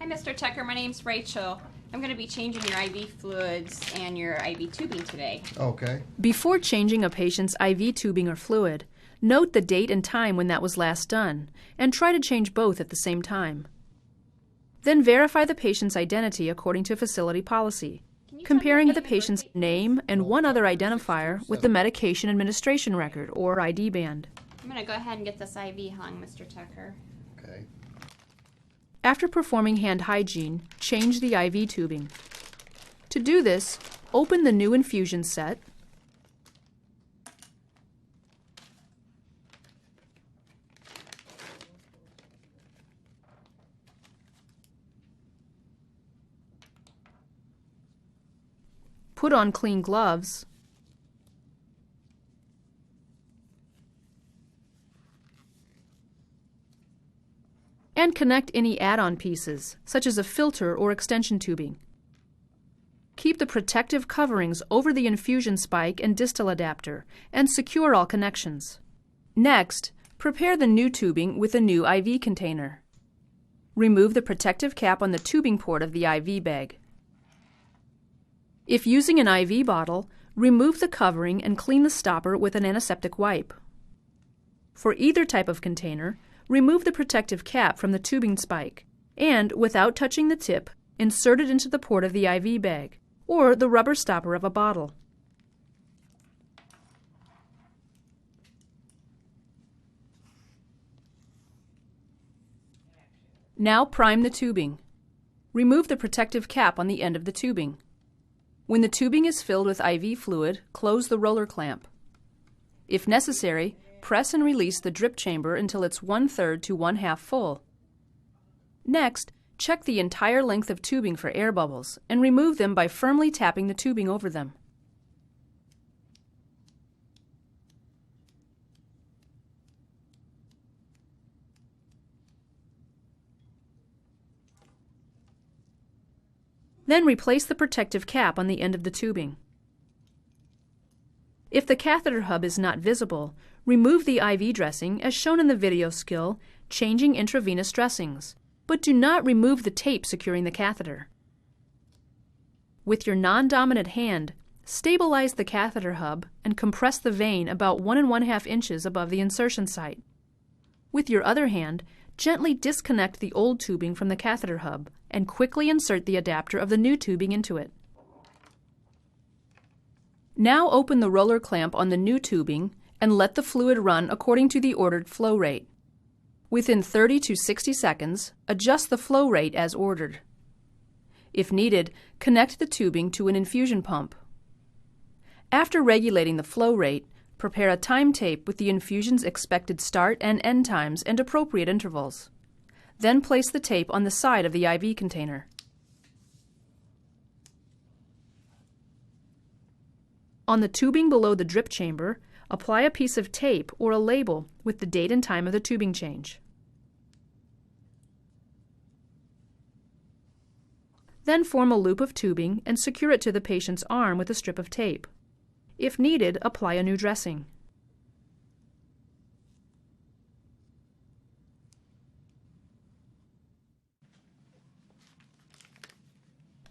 Hi, Mr. Tucker. My name's Rachel. I'm going to be changing your IV fluids and your IV tubing today. Okay. Before changing a patient's IV tubing or fluid, note the date and time when that was last done, and try to change both at the same time. Then verify the patient's identity according to facility policy, comparing the patient's name and one other identifier with the medication administration record, or ID band. I'm going to go ahead and get this IV hung, Mr. Tucker. Okay. After performing hand hygiene, change the IV tubing. To do this, open the new infusion set, put on clean gloves, and connect any add-on pieces, such as a filter or extension tubing. Keep the protective coverings over the infusion spike and distal adapter, and secure all connections. Next, prepare the new tubing with a new IV container. Remove the protective cap on the tubing port of the IV bag. If using an IV bottle, remove the covering and clean the stopper with an antiseptic wipe. For either type of container, remove the protective cap from the tubing spike and, without touching the tip, insert it into the port of the IV bag or the rubber stopper of a bottle. Now prime the tubing. Remove the protective cap on the end of the tubing. When the tubing is filled with IV fluid, close the roller clamp. If necessary, press and release the drip chamber until it's 1/3 to 1/2 full. Next, check the entire length of tubing for air bubbles and remove them by firmly tapping the tubing over them. Then replace the protective cap on the end of the tubing. If the catheter hub is not visible, remove the IV dressing as shown in the video skill, Changing Intravenous Dressings, but do not remove the tape securing the catheter. With your non-dominant hand, stabilize the catheter hub and compress the vein about 1 1/2 inches above the insertion site. With your other hand, gently disconnect the old tubing from the catheter hub and quickly insert the adapter of the new tubing into it. Now open the roller clamp on the new tubing and let the fluid run according to the ordered flow rate. Within 30 to 60 seconds, adjust the flow rate as ordered. If needed, connect the tubing to an infusion pump. After regulating the flow rate, prepare a time tape with the infusion's expected start and end times and appropriate intervals. Then place the tape on the side of the IV container. On the tubing below the drip chamber, apply a piece of tape or a label with the date and time of the tubing change. Then form a loop of tubing and secure it to the patient's arm with a strip of tape. If needed, apply a new dressing.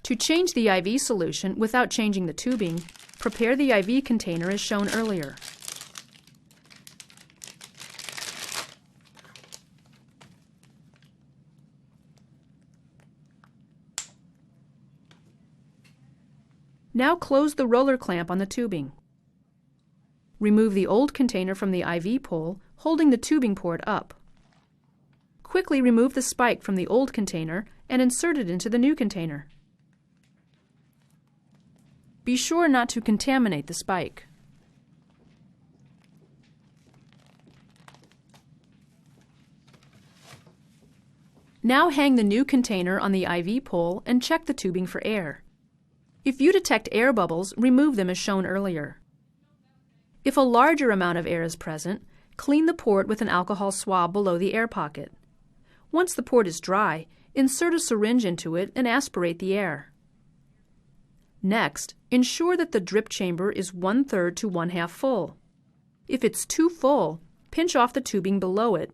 To change the IV solution without changing the tubing, prepare the IV container as shown earlier. Now close the roller clamp on the tubing. Remove the old container from the IV pole, holding the tubing port up. Quickly remove the spike from the old container and insert it into the new container. Be sure not to contaminate the spike. Now hang the new container on the IV pole and check the tubing for air. If you detect air bubbles, remove them as shown earlier. If a larger amount of air is present, clean the port with an alcohol swab below the air pocket. Once the port is dry, insert a syringe into it and aspirate the air. Next, ensure that the drip chamber is 1/3 to 1/2 full. If it's too full, pinch off the tubing below it,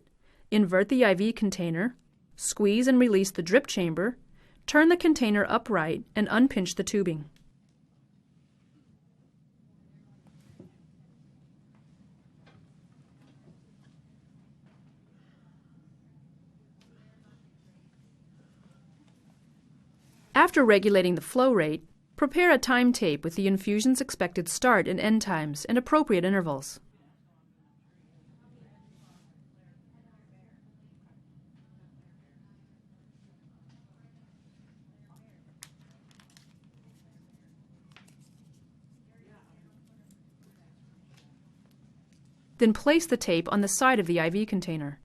invert the IV container, squeeze and release the drip chamber, turn the container upright and unpinch the tubing. After regulating the flow rate, prepare a time tape with the infusion's expected start and end times and appropriate intervals. Then place the tape on the side of the IV container.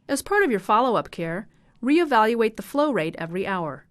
As part of your follow-up care, reevaluate the flow rate every hour.